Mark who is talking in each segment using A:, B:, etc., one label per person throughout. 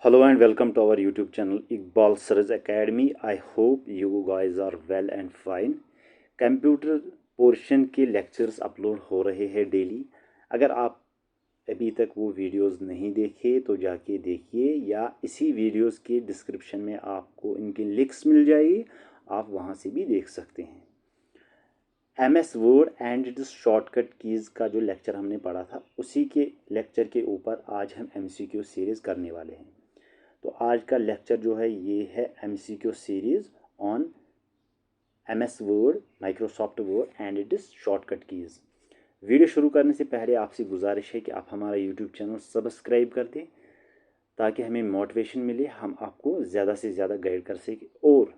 A: Hello and welcome to our YouTube channel Iqbal Saraj Academy. I hope you guys are well and fine. Computer portion के lectures upload हो रहे हैं daily. अगर आप अभी तक वो वीडियोस नहीं देखे तो जाके देखिए, या इसी वीडियोस के डिस्क्रिप्शन में आपको इनकी लिंक्स मिल जाएगी, आप वहाँ से भी देख सकते हैं। MS word and it's shortcut keys का जो लेक्चर हमने पढ़ा था, उसी के लेक्चर के ऊपर आज हम MCQ सीरीज़ करने वाले हैं। तो आज का लेक्चर जो है ये है MCQ series on MS word, Microsoft word and it is shortcut keys. Video शुरू करने से पहले आपसे गुजारिश है कि आप हमारा यूट्यूब चैनल सब्सक्राइब कर दें ताकि हमें मोटिवेशन मिले, हम आपको ज़्यादा से ज़्यादा गाइड कर सकें और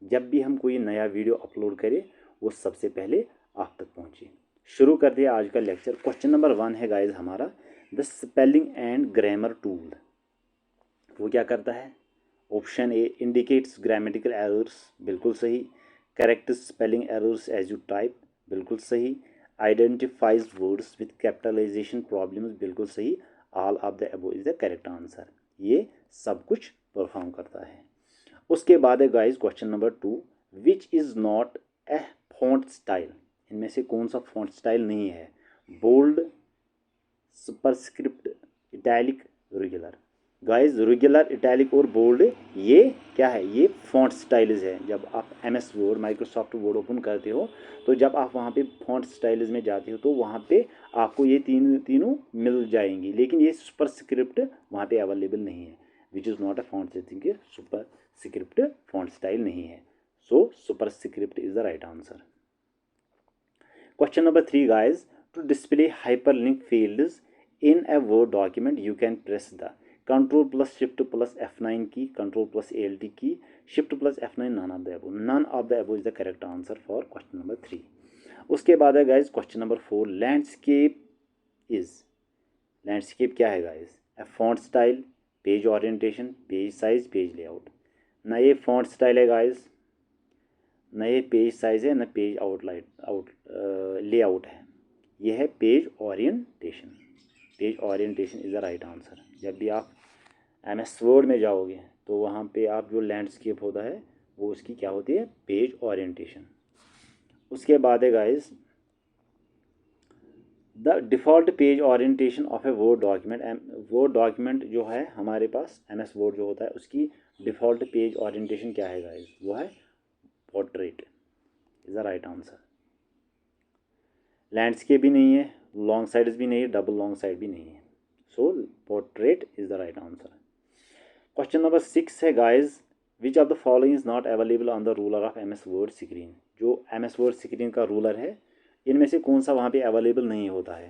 A: जब भी हम कोई नया वीडियो अपलोड करें वो सबसे पहले आप तक पहुँचे। शुरू कर दिया आज का लेक्चर। क्वेश्चन नंबर 1 है गाइज हमारा, the spelling and grammar tool. वो क्या करता है? Option A indicates grammatical errors, बिल्कुल सही। Corrects spelling errors as you type, बिल्कुल सही। Identifies words with capitalisation problems, बिल्कुल सही। All of the above is the correct answer. ये सब कुछ परफॉर्म करता है। उसके बाद है guys question number 2, which is not a font style. इनमें से कौन सा फॉन्ट स्टाइल नहीं है? Bold, superscript, italic, regular. Guys regular, italic और बोल्ड ये क्या है? ये फॉन्ट स्टाइल्स है। जब आप MS word, Microsoft word open करते हो तो जब आप वहाँ पे फॉन्ट स्टाइल्स में जाते हो तो वहाँ पे आपको ये तीनों मिल जाएंगी, लेकिन ये सुपरस्क्रिप्ट वहाँ पे अवेलेबल नहीं है। Which is not a font style, superscript font style नहीं है। So superscript is the right answer. Question number 3 guys, to display hyperlink fields in a word document you can press the control plus shift plus F9 key, control plus ALT key, shift plus F9, none of the above. None of the above is the correct answer for question number 3. उसके बाद है guys question number 4, landscape is. Landscape क्या है guys? A font style, page orientation, page size, page layout. ना ये font style है guys, ना ये पेज साइज है, ना पेज लेआउट है। ये है page orientation. Page orientation is the right answer. जब भी आप MS वर्ड में जाओगे तो वहाँ पे आप जो लैंडस्केप होता है वो उसकी क्या होती है? Page orientation. उसके बाद है guys, the default page orientation of A word document. Word document जो है हमारे पास MS वर्ड जो होता है उसकी डिफ़ॉल्ट पेज ओरिएंटेशन क्या है गाइस? वो है portrait is the right answer. Landscape भी नहीं है, लॉन्ग साइड्स भी नहीं है, डबल लॉन्ग साइड भी नहीं है। So portrait is the right answer. Question number 6 है guys, which of the following is not available on the ruler of MS word screen. जो MS वर्ड स्क्रीन का ruler है इनमें से कौन सा वहाँ पे अवेलेबल नहीं होता है?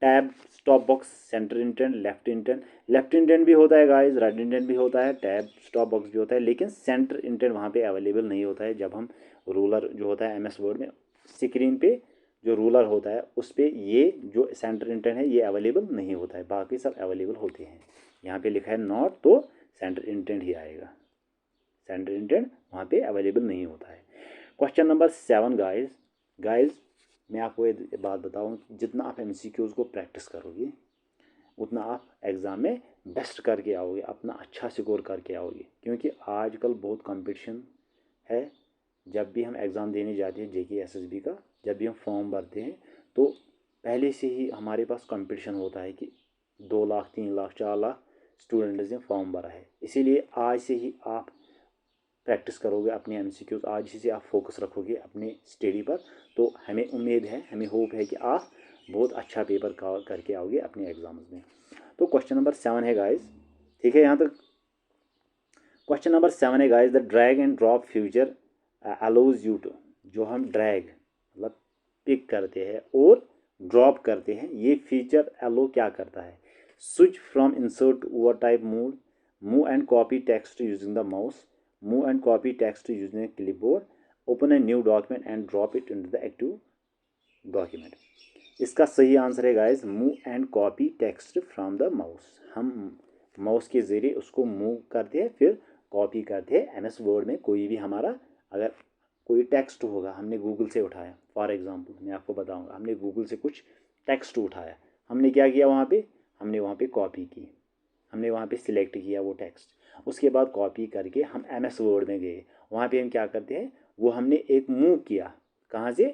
A: Tab, stop box, centre intent, left intent. Left intent भी होता है गाइज, राइट इंटेंट भी होता है, टैब, स्टॉप बॉक्स भी होता है, लेकिन सेंटर इंटेंट वहाँ पे अवेलेबल नहीं होता है। जब हम रूलर जो होता है MS वर्ड में स्क्रीन पे जो रूलर होता है उस पर ये जो सेंटर इंटेंट है ये अवेलेबल नहीं होता है, बाकी सब अवेलेबल होते हैं। यहाँ पे लिखा है नॉट, तो सेंटर इंटेंट ही आएगा। सेंटर इंटेंट वहाँ पे अवेलेबल नहीं होता है। क्वेश्चन नंबर 7 गाइज मैं आपको एक बात बताऊँ, जितना आप MCQs को प्रैक्टिस करोगे उतना आप एग्ज़ाम में बेस्ट करके आओगे, अपना अच्छा स्कोर करके आओगे, क्योंकि आजकल बहुत कंपटीशन है। जब भी हम एग्ज़ाम देने जाते हैं JK SSB का, जब भी हम फॉर्म भरते हैं तो पहले से ही हमारे पास कंपटीशन होता है कि 2 लाख, 3 लाख, 4 लाख स्टूडेंट्स ने फॉर्म भरा है। इसीलिए आज से ही आप प्रैक्टिस करोगे अपने MCQs, आज से आप फोकस रखोगे अपने स्टडी पर, तो हमें उम्मीद है, हमें होप है कि आप बहुत अच्छा पेपर करके आओगे अपने एग्ज़ाम्स में। तो क्वेश्चन नंबर 7 है गाइज, ठीक है यहाँ तक। क्वेश्चन नंबर 7 है guys, the drag and drop feature allows you to. जो हम ड्रैग मतलब पिक करते हैं और ड्रॉप करते हैं, ये फीचर अलो क्या करता है? Switch from insert to overtype mode, move and copy text using the mouse, move and copy text using clipboard, open a new document and drop it into the active document. इसका सही answer है guys, move and copy text from the mouse. हम mouse के ज़रिए उसको move करते हैं, फिर कॉपी करते हैं MS वर्ड में। कोई भी हमारा अगर कोई टेक्स्ट होगा हमने गूगल से उठाया, फॉर एग्जांपल मैं आपको बताऊंगा, हमने गूगल से कुछ टेक्स्ट उठाया, हमने क्या किया वहाँ पे? हमने वहाँ पे कॉपी की, हमने वहाँ पे सिलेक्ट किया वो टेक्स्ट, उसके बाद कॉपी करके हम MS वर्ड में गए। वहाँ पे हम क्या करते हैं, वो हमने एक मूव किया, कहाँ से,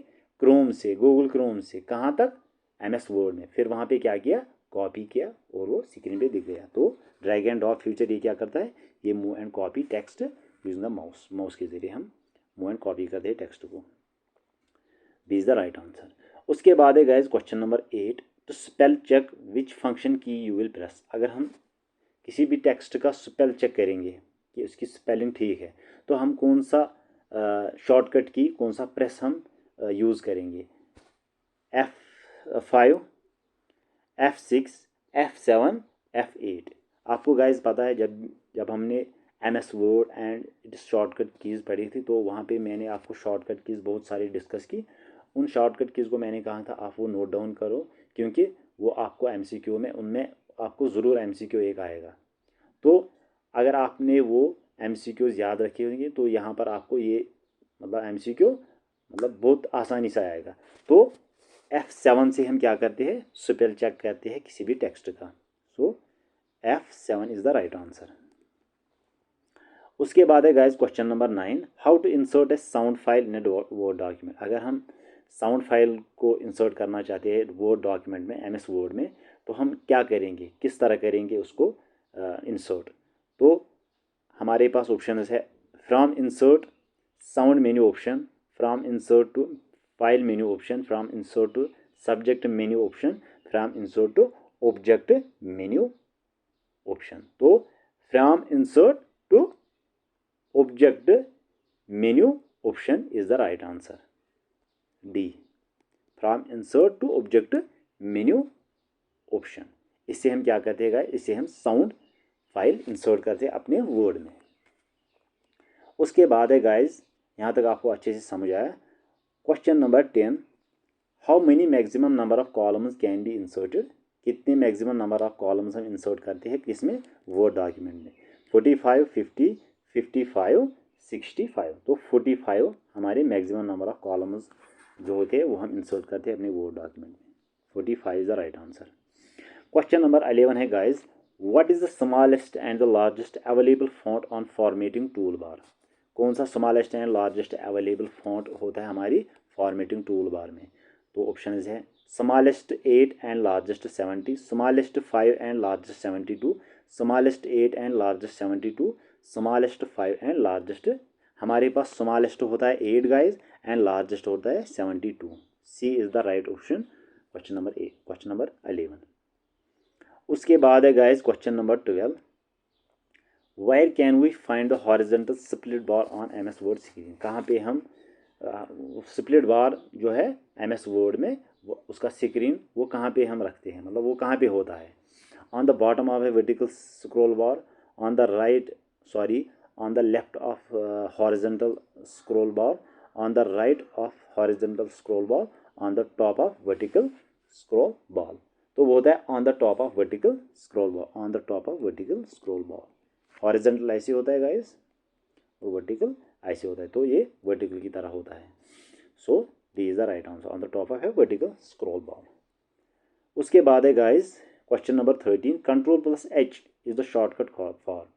A: क्रोम से, गूगल क्रोम से, कहाँ तक, MS वर्ड में। फिर वहाँ पे क्या किया, कॉपी किया और वो स्क्रीन पे दिख गया। तो ड्रैग एंड ड्रॉप फीचर ये क्या करता है, ये move and copy text using the mouse, mouse के ज़रिए हम मूव एंड कॉपी करते हैं टेक्स्ट को। B is the right answer. उसके बाद है गाइज क्वेश्चन नंबर 8, तो spell check which function key you will press. अगर हम किसी भी टेक्स्ट का स्पेल चेक करेंगे कि उसकी स्पेलिंग ठीक है, तो हम कौन सा शॉर्टकट की, कौन सा प्रेस हम यूज़ करेंगे, F5, F6, F7, F8। आपको गाइज पता है जब हमने MS word and shortcut keys पढ़ी थी, तो वहाँ पे मैंने आपको शॉर्टकट कीज़ बहुत सारी डिस्कस की। उन शॉर्टकट कीज़ को मैंने कहा था आप वो नोट डाउन करो, क्योंकि वो आपको MCQ में, उनमें आपको ज़रूर MCQ एक आएगा। तो अगर आपने वो MCQs याद रखे होंगे तो यहाँ पर आपको ये मतलब MCQ मतलब बहुत आसानी से आएगा। तो F7 से हम क्या करते हैं, स्पेल चेक करते हैं किसी भी टेक्स्ट का। So F7 is the right answer. उसके बाद है guys question number 9, how to insert a sound file in a word document. अगर हम साउंड फाइल को इंसर्ट करना चाहते हैं वर्ड डॉक्यूमेंट में, MS वर्ड में, तो हम क्या करेंगे, किस तरह करेंगे उसको इंसर्ट। तो हमारे पास ऑप्शन है from insert sound menu option, from insert to file menu option, from insert to subject menu option, from insert to object menu option. तो from insert to object menu option is the right answer, D, from insert to object menu option. इससे हम क्या करते हैं, इससे हम sound file insert करते हैं अपने वर्ड में। उसके बाद है गाइज, यहाँ तक आपको अच्छे से समझ आया। Question number 10, how many maximum number of columns can be inserted. कितने मैक्सिमम नंबर ऑफ कॉलम्स हम इंसर्ट करते हैं किसमें, वर्ड डॉक्यूमेंट में। 45, 50, 55, 65। तो 45 हमारे मैक्सिमम नंबर ऑफ कॉलम्स जो होते हैं वो हम इंसर्ट करते हैं अपने वर्ड डॉक्यूमेंट में। 45 is the right answer. Question number 11 है guys, what is the smallest and the largest available font on formatting tool bar. कौन सा smallest and largest available font होता है हमारी फॉर्मेटिंग टूल बार में। तो ऑप्शन है smallest 8 and largest 70, smallest 5 and largest 72, smallest 8 and largest 72, smallest 5 and largest. हमारे पास smallest होता है 8 गाइज एंड लार्जेस्ट होता है 72। C is the right option, question number 8, question number 11। उसके बाद है guys question number 12, where can we find the horizontal split bar on MS word screen. कहाँ पे हम स्प्लिट बार जो है MS वर्ड में वो उसका स्क्रीन वो कहाँ पे हम रखते हैं, मतलब वो कहाँ पे होता है। On the bottom of A vertical scroll bar, on the right, sorry, on the left of horizontal scroll bar, on the right of horizontal scroll bar, on the top of vertical scroll बार। तो वो होता है on the top of vertical scroll bar, on the top of vertical scroll bar. Horizontal ऐसे होता है guys और vertical ऐसे होता है, तो ये वर्टिकल की तरह होता है। So D is the right answer, on the top of है वर्टिकल स्क्रॉल बार। उसके बाद है guys question number 13, Ctrl+H is the shortcut for.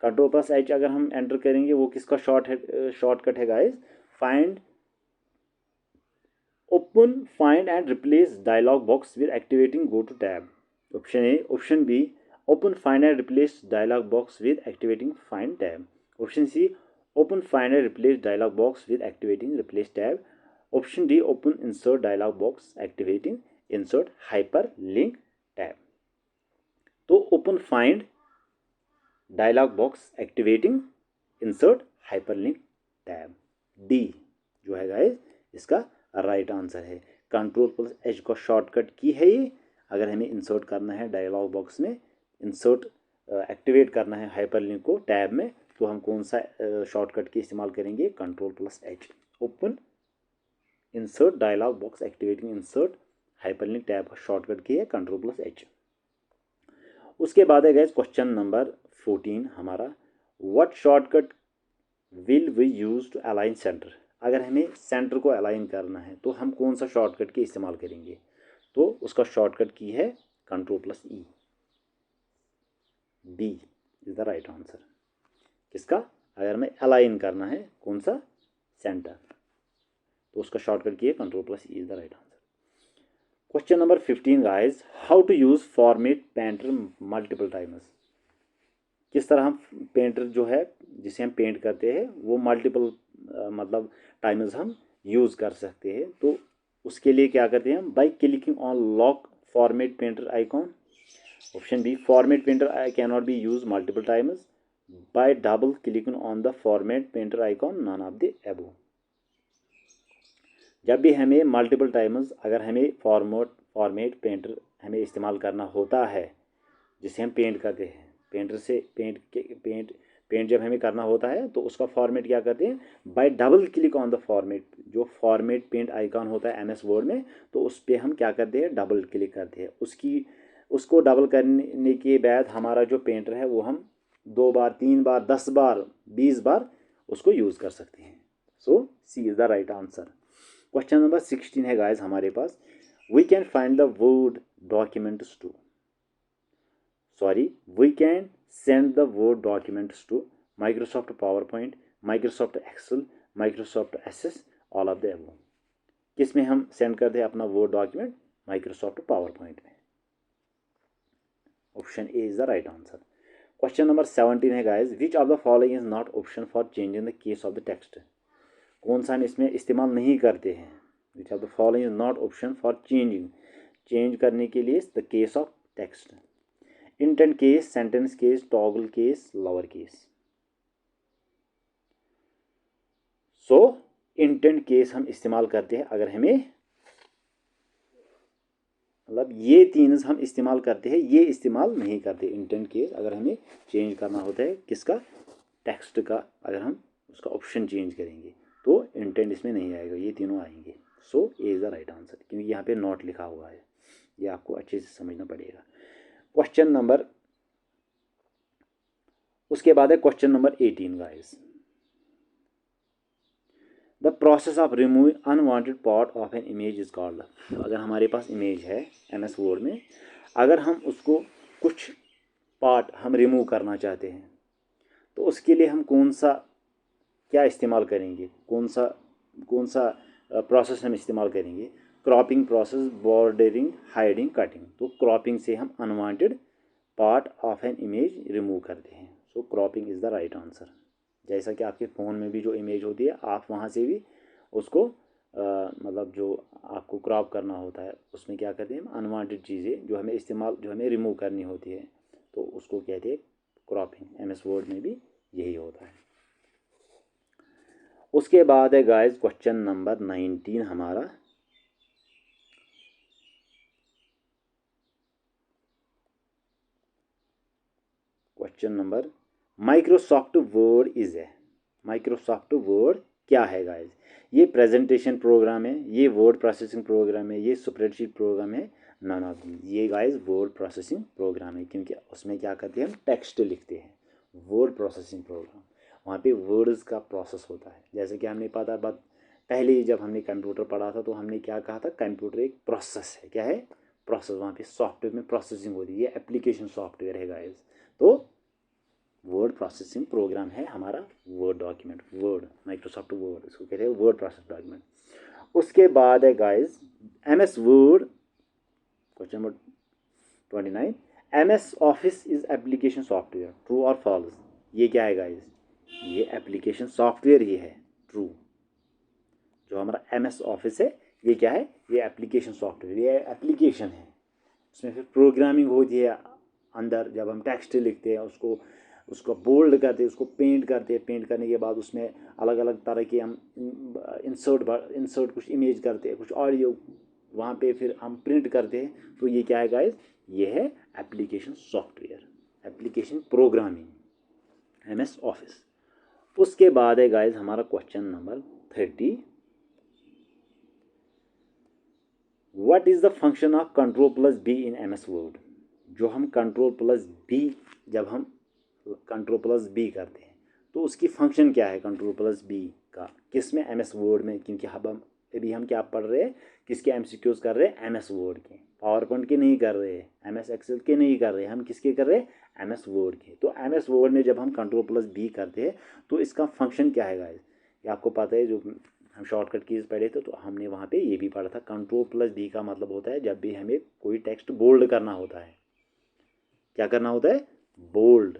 A: Ctrl+H अगर हम एंटर करेंगे वो किसका शॉर्टकट है guys, find, open, find and replace dialog box with activating go to tab. Option A, option B, open, find and replace dialog box with activating find tab. Option C, open, find and replace dialog box with activating replace tab. Option D, open, insert dialog box activating insert hyperlink tab. तो open, find dialog box activating insert hyperlink tab, D जो है guys इसका right answer है। Ctrl+H का shortcut key है ये। अगर हमें इंसर्ट करना है डायलॉग बॉक्स में, इंसर्ट एक्टिवेट करना है हाइपर लिंक को टैब में, तो हम कौन सा शॉर्टकट की इस्तेमाल करेंगे, Ctrl+H। Open, insert dialog box activating insert hyperlink tab का शॉर्टकट की है Ctrl+H। उसके बाद है गाइस क्वेश्चन नंबर 14 हमारा, what shortcut will we use to align centre. अगर हमें सेंटर को अलाइन करना है तो हम कौन सा शॉर्टकट की इस्तेमाल करेंगे, तो उसका शॉर्टकट की है Ctrl+E, B is the right answer. किसका? अगर हमें अलाइन करना है कौन सा? सेंटर, तो उसका शॉर्टकट की है Ctrl+E is the right answer. Question number 15 guys, how to use format painter multiple times. किस तरह हम पेंटर जो है जिसे हम पेंट करते हैं वो मल्टीपल मतलब टाइम्स हम यूज़ कर सकते हैं। तो उसके लिए क्या करते हैं हम? By clicking on lock format painter icon. Option B, format painter can not be use multiple times by double clicking on the format painter icon, none of the above. जब भी हमें मल्टीपल टाइम्स अगर हमें format painter हमें इस्तेमाल करना होता है जिसे हम पेंट करते हैं, पेंटर से पेंट जब हमें करना होता है तो उसका फॉर्मेट क्या करते हैं? Bye double click on the format, जो फॉर्मेट पेंट आइकॉन होता है MS वर्ड में, तो उस पर हम क्या करते हैं? डबल क्लिक करते हैं। उसको डबल करने के बाद हमारा जो पेंटर है वो हम 2 बार 3 बार 10 बार 20 बार उसको यूज़ कर सकते हैं। So C is the right answer. Question number 16 है गाइज हमारे पास, we can find the word documents to, we can send the Word documents to Microsoft PowerPoint, Microsoft Excel, Microsoft Access, all of the above। किस में हम send करते हैं अपना word document? Microsoft PowerPoint में। Option A is the right answer. Question number 17 है guys, which of the following is not option for changing the case of the text. कौन सा हम इसमें इस्तेमाल नहीं करते हैं? विच of the following is not option for change करने के लिए the case of text. Intent case, sentence case, toggle case, lower case. So intent case हम इस्तेमाल करते हैं अगर हमें मतलब ये तीन हम इस्तेमाल करते हैं, ये इस्तेमाल नहीं करते। इंटेंट केस अगर हमें चेंज करना होता है किसका? टेक्स्ट का। अगर हम उसका ऑप्शन चेंज करेंगे तो इंटेंट इसमें नहीं आएगा, ये तीनों आएंगे। So A is the right answer, क्योंकि यहाँ पे नॉट लिखा हुआ है, ये आपको अच्छे से समझना पड़ेगा। क्वेश्चन नंबर उसके बाद है question number 18 guys, the process of removing unwanted part of an image is called. अगर हमारे पास इमेज है MS वर्ड में, अगर हम उसको कुछ पार्ट हम रिमूव करना चाहते हैं तो उसके लिए हम कौन सा क्या इस्तेमाल करेंगे? कौन सा प्रोसेस हम इस्तेमाल करेंगे? Cropping process, bordering, hiding, cutting. तो क्रॉपिंग से हम unwanted part of an image remove करते हैं। So cropping is the right answer. जैसा कि आपके फ़ोन में भी जो इमेज होती है आप वहाँ से भी उसको मतलब जो आपको क्रॉप करना होता है उसमें क्या करते हैं हम? अनवांटेड चीज़ें जो हमें रिमूव करनी होती है तो उसको कहते हैं क्रॉपिंग। MS वर्ड में भी यही होता है। उसके बाद है गाइस क्वेश्चन नंबर 19 हमारा, question number, Microsoft word is है। माइक्रोसॉफ्ट वर्ड क्या है गाइस? ये प्रेजेंटेशन प्रोग्राम है, ये वर्ड प्रोसेसिंग प्रोग्राम है, ये स्प्रेडशीट प्रोग्राम है, नन ऑफ दीज। ये गाइस वर्ड प्रोसेसिंग प्रोग्राम है, क्योंकि उसमें क्या करते हैं हम? टेक्स्ट लिखते हैं। वर्ड प्रोसेसिंग प्रोग्राम, वहाँ पे वर्ड्स का प्रोसेस होता है। जैसे कि हमने पहले ही जब हमने कंप्यूटर पढ़ा था तो हमने क्या कहा था? कंप्यूटर एक प्रोसेस है। क्या है? प्रोसेस। वहाँ पे सॉफ्टवेयर में प्रोसेसिंग होती है, ये एप्लीकेशन सॉफ्टवेयर है गाइस। तो वर्ड प्रोसेसिंग प्रोग्राम है हमारा word document, word, Microsoft word, इसको कहते हैं वर्ड प्रोसेस डॉक्यूमेंट। उसके बाद है guys MS word, question number 29, MS office is application software, true और फॉल्स? ये क्या है गाइस? ये एप्लीकेशन सॉफ्टवेयर ही है, ट्रू। जो हमारा MS ऑफिस है ये क्या है? ये एप्लीकेशन सॉफ्टवेयर, ये एप्लीकेशन है। उसमें फिर प्रोग्रामिंग होती है अंदर। जब हम टेक्स्ट लिखते हैं उसको बोल्ड करते हैं, उसको पेंट करते हैं, पेंट करने के बाद उसमें अलग अलग तरह के हम इंसर्ट कुछ इमेज करते हैं, कुछ ऑडियो वहाँ पे फिर हम प्रिंट करते हैं। तो ये क्या है गाइस? ये है application software, application programming, MS office. उसके बाद है गाइस हमारा question number 30, what is the function of Ctrl+B in MS word? जो हम Ctrl+B, जब हम Ctrl+B करते हैं तो उसकी फंक्शन क्या है? Ctrl+B का किस में? MS वर्ड में, क्योंकि हम अभी हम क्या पढ़ रहे हैं? किसके MCQs कर रहे हैं? MS वर्ड के। पावर पॉइंट के नहीं कर रहे, MS एक्सेल के नहीं कर रहे, हम किसके कर रहे हैं, MS वर्ड के। तो MS वर्ड में जब हम Ctrl+B करते हैं तो इसका फंक्शन क्या है गाइस, ये आपको पता है, जो हम शॉर्टकट कीज़ पढ़े थे तो हमने वहाँ पे ये भी पढ़ा था। Ctrl+B का मतलब होता है जब भी हमें कोई टेक्स्ट बोल्ड करना होता है, क्या करना होता है, बोल्ड।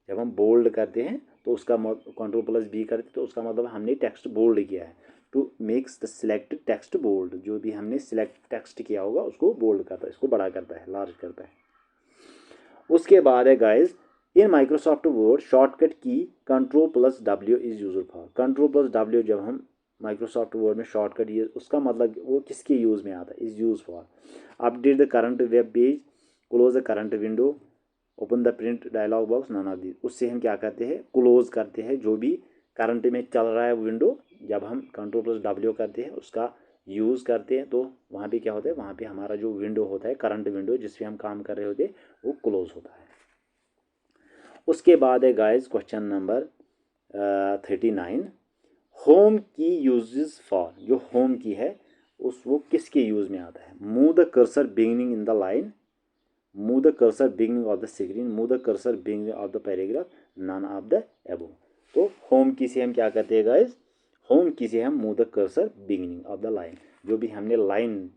A: जब हम बोल्ड करते हैं तो उसका Ctrl+B करते तो उसका मतलब हमने टेक्स्ट बोल्ड किया है। To makes the selected text bold, जो भी हमने सिलेक्ट टेक्स्ट किया होगा उसको बोल्ड करता है, इसको बड़ा करता है, लार्ज करता है। उसके बाद है guys, in Microsoft word shortcut की Ctrl+W is use for. Ctrl+W जब हम माइक्रोसॉफ्ट वर्ड में शॉर्टकट ये उसका मतलब वो किसके यूज़ में आता है, is use for update the current web page, close the current window, open the print dialog box, none of the. उससे हम क्या करते हैं, क्लोज करते हैं जो भी करंट में चल रहा है विंडो। जब हम Ctrl+W करते हैं उसका यूज़ करते हैं तो वहाँ पे क्या होता है, वहाँ पे हमारा जो विंडो होता है, करंट विंडो जिस पे हम काम कर रहे होते हैं, वो क्लोज होता है। उसके बाद है guys question number 39, home key uses for. जो होम की है उस वो किसके यूज़ में आता है, move the cursor beginning in the line, move the cursor beginning of the screen, move the cursor beginning of the paragraph, none of the above. तो home की से हम क्या करते हैं गाइस, होम की से हम move the cursor beginning of the line, जो भी हमने लाइन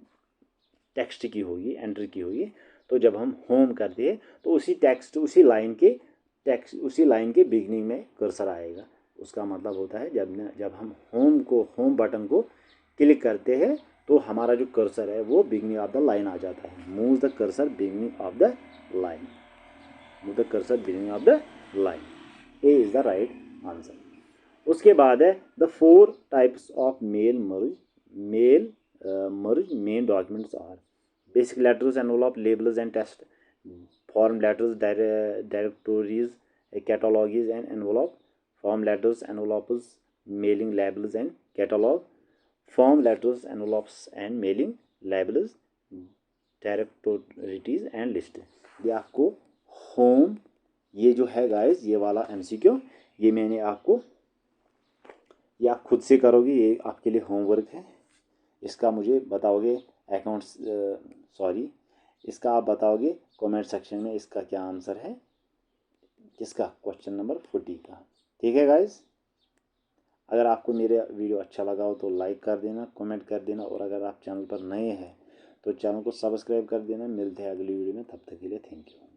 A: टेक्स्ट की होगी, एंटर की होगी, तो जब हम होम करते हैं तो उसी टेक्स्ट उसी लाइन के टेक्स्ट उसी लाइन के बिगिनिंग में कर्सर आएगा। उसका मतलब होता है जब हम होम बटन को क्लिक करते हैं तो हमारा जो कर्सर है वो बिगिनिंग ऑफ द लाइन आ जाता है। Move the cursor beginning of the line, move the cursor beginning of the line, A is the right answer. उसके बाद है the 4 types of mail merge main documents are basic letters, envelope, labels and text, form letters, directories, catalogues and envelope, form letters, envelopes, mailing labels and catalogue, form letters, envelopes and mailing labels, directories and list. ये आपको home, ये जो है guys ये वाला MCQ, ये मैंने आपको, ये आप खुद से करोगे, ये आपके लिए होमवर्क है। इसका मुझे बताओगे अकाउंट्स सॉरी इसका आप बताओगे कमेंट सेक्शन में इसका क्या आंसर है, किसका, क्वेश्चन नंबर 40 का। ठीक है गाइस, अगर आपको मेरा वीडियो अच्छा लगा हो तो लाइक कर देना, कमेंट कर देना, और अगर आप चैनल पर नए हैं तो चैनल को सब्सक्राइब कर देना। मिलते हैं अगली वीडियो में, तब तक के लिए थैंक यू।